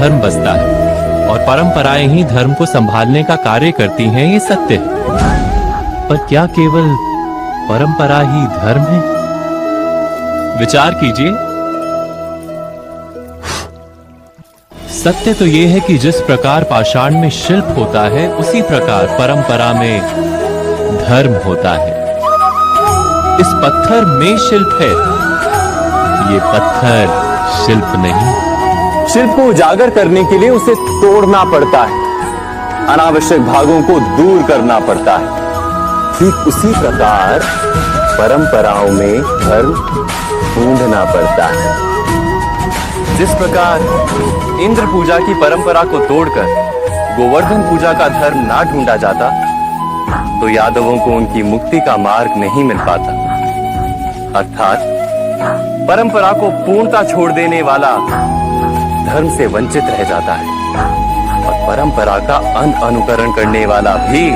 धर्म बसता है और परंपराएं ही धर्म को संभालने का कार्य करती हैं, ये सत्य है। पर क्या केवल परंपरा ही धर्म है? विचार कीजिए। सत्य तो यह है कि जिस प्रकार पाषाण में शिल्प होता है, उसी प्रकार परंपरा में धर्म होता है। इस पत्थर में शिल्प है, ये पत्थर शिल्प नहीं। शिल्प को उजागर करने के लिए उसे तोड़ना पड़ता है, अनावश्यक भागों को दूर करना पड़ता है। ठीक उसी प्रकार परंपराओं में धर्म ढूंढना पड़ता है। जिस प्रकार इंद्र पूजा की परंपरा को तोड़कर गोवर्धन पूजा का धर्म ना ढूंढा जाता, तो यादवों को उनकी मुक्ति का मार्ग नहीं मिल पाता। अर्थात परंपरा को पूर्णता छोड़ देने वाला धर्म से वंचित रह जाता है और परंपरा का अनुकरण करने वाला भी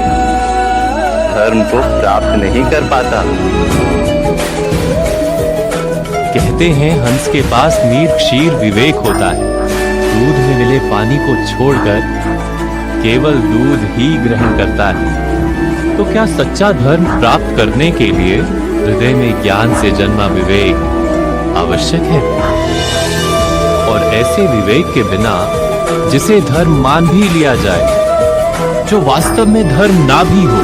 धर्म को प्राप्त नहीं कर पाता। कहते हैं हंस के पास नीर क्षीर विवेक होता है। दूध में मिले पानी को छोड़कर केवल दूध ही ग्रहण करता है। तो क्या सच्चा धर्म प्राप्त करने के लिए हृदय में ज्ञान से जन्मा विवेक आवश्यक है? और ऐसे विवेक के बिना जिसे धर्म मान भी लिया जाए, जो वास्तव में धर्म ना भी हो,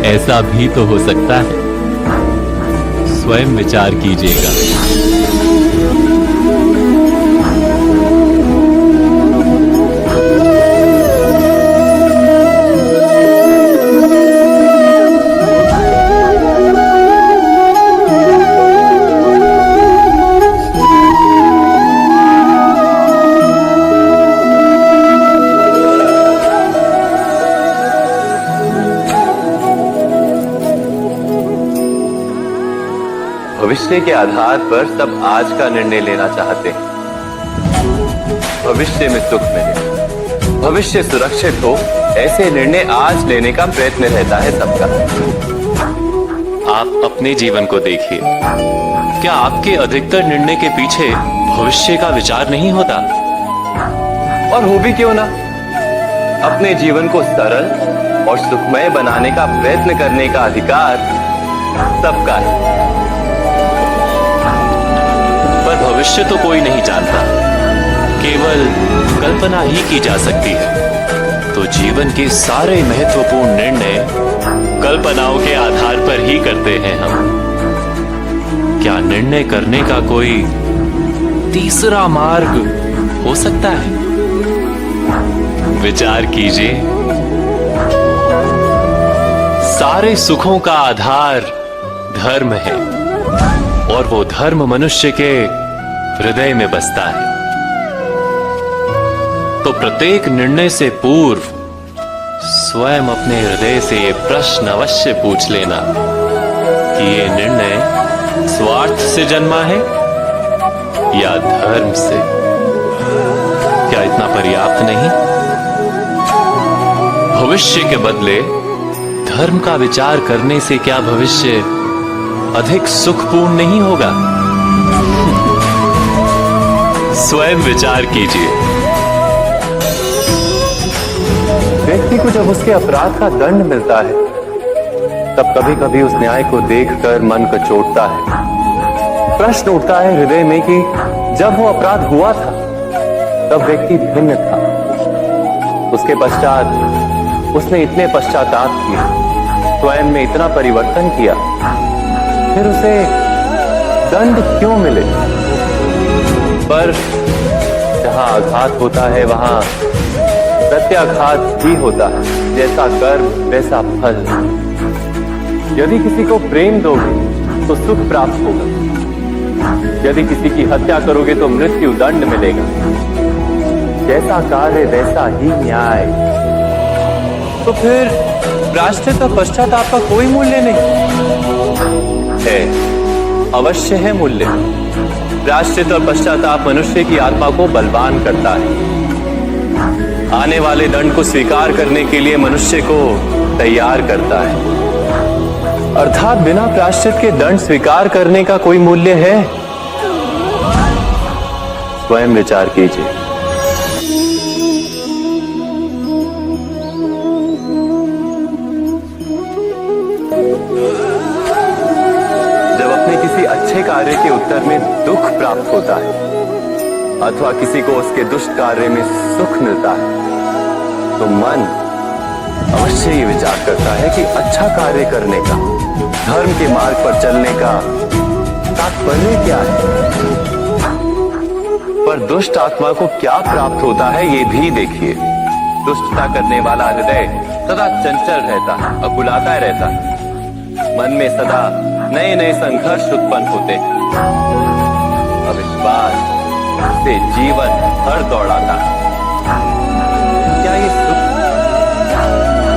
ऐसा भी तो हो सकता है। स्वयं विचार कीजिएगा। भविष्य के आधार पर सब आज का निर्णय लेना चाहते हैं। भविष्य में सुख मिले, भविष्य सुरक्षित हो, ऐसे निर्णय आज लेने का प्रयत्न रहता है सबका। आप अपने जीवन को देखिए। क्या आपके अधिकतर निर्णय के पीछे भविष्य का विचार नहीं होता? और हो भी क्यों ना। अपने जीवन को सरल और सुखमय बनाने का प्रयत्न करने का अधिकार सबका है। पर भविष्य तो कोई नहीं जानता, केवल कल्पना ही की जा सकती है। तो जीवन के सारे महत्वपूर्ण निर्णय कल्पनाओं के आधार पर ही करते हैं हम। क्या निर्णय करने का कोई तीसरा मार्ग हो सकता है? विचार कीजिए। सारे सुखों का आधार धर्म है और वो धर्म मनुष्य के हृदय में बसता है। तो प्रत्येक निर्णय से पूर्व स्वयं अपने हृदय से ये प्रश्न अवश्य पूछ लेना कि ये निर्णय स्वार्थ से जन्मा है या धर्म से। क्या इतना पर्याप्त नहीं? भविष्य के बदले धर्म का विचार करने से क्या भविष्य अधिक सुखपूर्ण नहीं होगा? स्वयं विचार कीजिए। व्यक्ति को जब उसके अपराध का दंड मिलता है, तब कभी कभी उस न्याय को देखकर मन कचोटता है। प्रश्न उठता है हृदय में कि जब वो अपराध हुआ था, तब व्यक्ति भिन्न था। उसके पश्चात उसने इतने पश्चाताप किए, स्वयं में इतना परिवर्तन किया, फिर उसे दंड क्यों मिले? पर जहां आघात होता है, वहां प्रत्याघात भी होता है। जैसा कर्म वैसा फल। यदि किसी को प्रेम दोगे तो सुख प्राप्त होगा, यदि किसी की हत्या करोगे तो मृत्यु दंड मिलेगा। जैसा कार्य वैसा ही न्याय। तो फिर प्रायश्चित और पश्चाताप का कोई मूल्य नहीं है? अवश्य है मूल्य। प्रायश्चित और पश्चाताप मनुष्य की आत्मा को बलवान करता है। आने वाले दंड को स्वीकार करने के लिए मनुष्य को तैयार करता है। अर्थात बिना प्रायश्चित के दंड स्वीकार करने का कोई मूल्य है? स्वयं विचार कीजिए। जब अपने किसी अच्छे कार्य के उत्तर में दुख प्राप्त होता है अथवा किसी को उसके दुष्ट कार्य में सुख मिलता है, तो मन अवश्य ये विचार करता है कि अच्छा कार्य करने का, धर्म के मार्ग पर चलने का तात्पर्य क्या है। पर दुष्ट आत्मा को क्या प्राप्त होता है ये भी देखिए। दुष्टता करने वाला हृदय सदा चंचल रहता है, अकुलाता रहता है। मन में सदा नए नए संघर्ष उत्पन्न होते हैं। अविश्वास से जीवन भर दौड़ाता है। क्या ये सुख?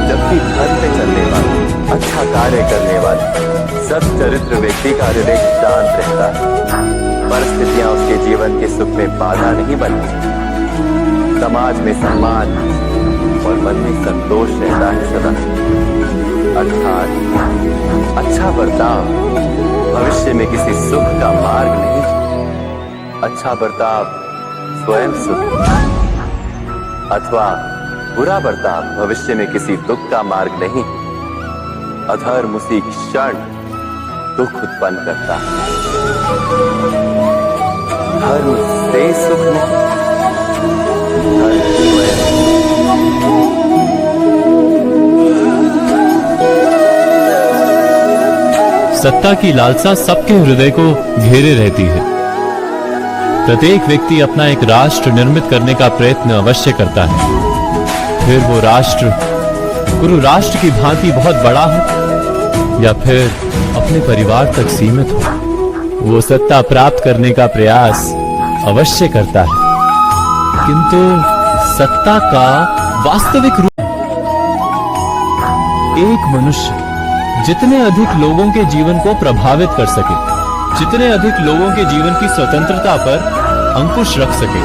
जबकि धर्म पे चलने वाले, अच्छा कार्य करने वाले, सच्चरित्र व्यक्ति का हृदय शांत रहता है। परिस्थितियां उसके जीवन के सुख में बाधा नहीं बनती। समाज में सम्मान और मन में संतोष रहता है सदा। अर्थात अच्छा बर्ताव भविष्य में किसी सुख का मार्ग नहीं, अच्छा बर्ताव स्वयं सुख, अथवा बुरा बर्ताव भविष्य में किसी दुख का मार्ग नहीं। अधर्म उसी क्षण दुख उत्पन्न करता है। धर्म से सुख नहीं, धर्म स्वयं। सत्ता की लालसा सबके हृदय को घेरे रहती है। प्रत्येक व्यक्ति अपना एक राष्ट्र निर्मित करने का प्रयत्न अवश्य करता है। फिर वो राष्ट्र गुरु राष्ट्र की भांति बहुत बड़ा हो या फिर अपने परिवार तक सीमित हो, वो सत्ता प्राप्त करने का प्रयास अवश्य करता है। किंतु सत्ता का वास्तविक रूप, एक मनुष्य जितने अधिक लोगों के जीवन को प्रभावित कर सके, जितने अधिक लोगों के जीवन की स्वतंत्रता पर अंकुश रख सके,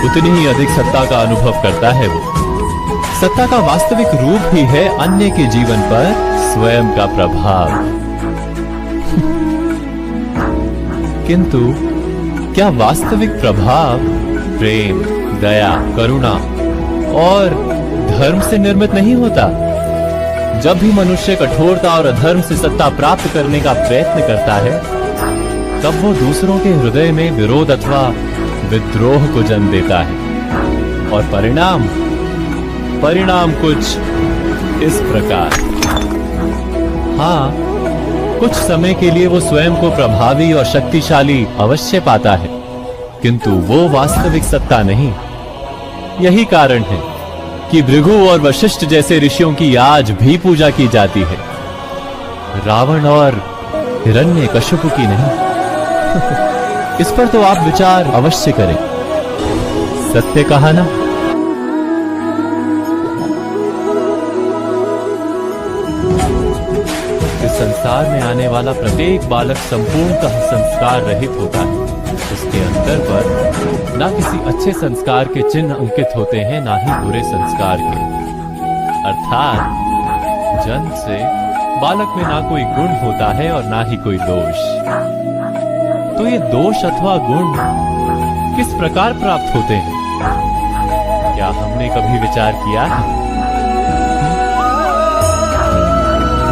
उतनी ही अधिक सत्ता का अनुभव करता है वो। सत्ता का वास्तविक रूप ही है अन्य के जीवन पर स्वयं का प्रभाव। किंतु क्या वास्तविक प्रभाव प्रेम, दया, करुणा और धर्म से निर्मित नहीं होता? जब भी मनुष्य कठोरता और अधर्म से सत्ता प्राप्त करने का प्रयत्न करता है, तब वो दूसरों के हृदय में विरोध अथवा विद्रोह को जन्म देता है। और परिणाम कुछ इस प्रकार। हाँ, कुछ समय के लिए वो स्वयं को प्रभावी और शक्तिशाली अवश्य पाता है, किंतु वो वास्तविक सत्ता नहीं। यही कारण है कि भृगु और वशिष्ठ जैसे ऋषियों की आज भी पूजा की जाती है, रावण और हिरण्यकशिपु की नहीं। इस पर तो आप विचार अवश्य करें। सत्य कहा ना? इस संसार में आने वाला प्रत्येक बालक संपूर्णतः संस्कार रहित होता है। उसके अंतर पर ना किसी अच्छे संस्कार के चिन्ह अंकित होते हैं, ना ही बुरे संस्कार के। अर्थात जन्म से बालक में ना कोई गुण होता है और ना ही कोई दोष। तो ये दोष अथवा गुण किस प्रकार प्राप्त होते हैं? क्या हमने कभी विचार किया है?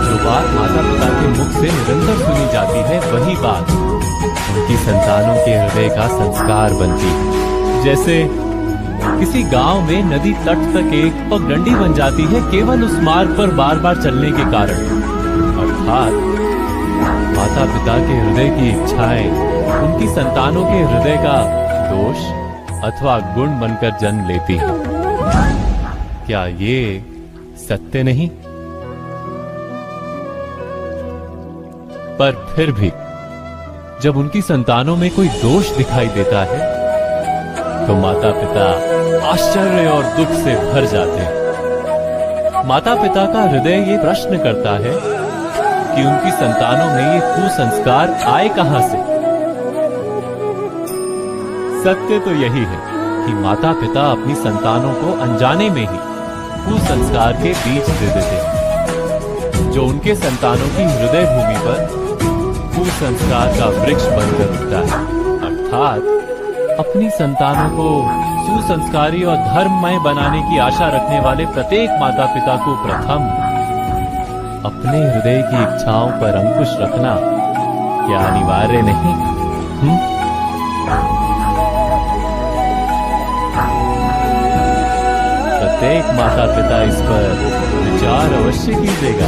जो बात माता पिता के मुख से निरंतर सुनी जाती है, वही बात उनकी संतानों के हृदय का संस्कार बनती है। जैसे किसी गांव में नदी तट तक एक पगडंडी बन जाती है केवल उस मार्ग पर बार बार चलने के कारण। अर्थात माता पिता के हृदय की इच्छाएं उनकी संतानों के हृदय का दोष अथवा गुण बनकर जन्म लेती है। क्या ये सत्य नहीं? पर फिर भी जब उनकी संतानों में कोई दोष दिखाई देता है, तो माता पिता आश्चर्य और दुख से भर जाते हैं। माता पिता का हृदय ये प्रश्न करता है कि उनकी संतानों में ये कुसंस्कार आए कहां से? सत्य तो यही है कि माता पिता अपनी संतानों को अनजाने में ही कुसंस्कार के बीज दे देते हैं, जो उनके संतानों की हृदय भूमि पर कुसंस्कार का वृक्ष बनकर उगता है। अर्थात अपनी संतानों को सुसंस्कारी और धर्ममय बनाने की आशा रखने वाले प्रत्येक माता पिता को प्रथम अपने हृदय की इच्छाओं पर अंकुश रखना क्या अनिवार्य नहीं? प्रत्येक माता पिता इस पर विचार अवश्य कीजिएगा।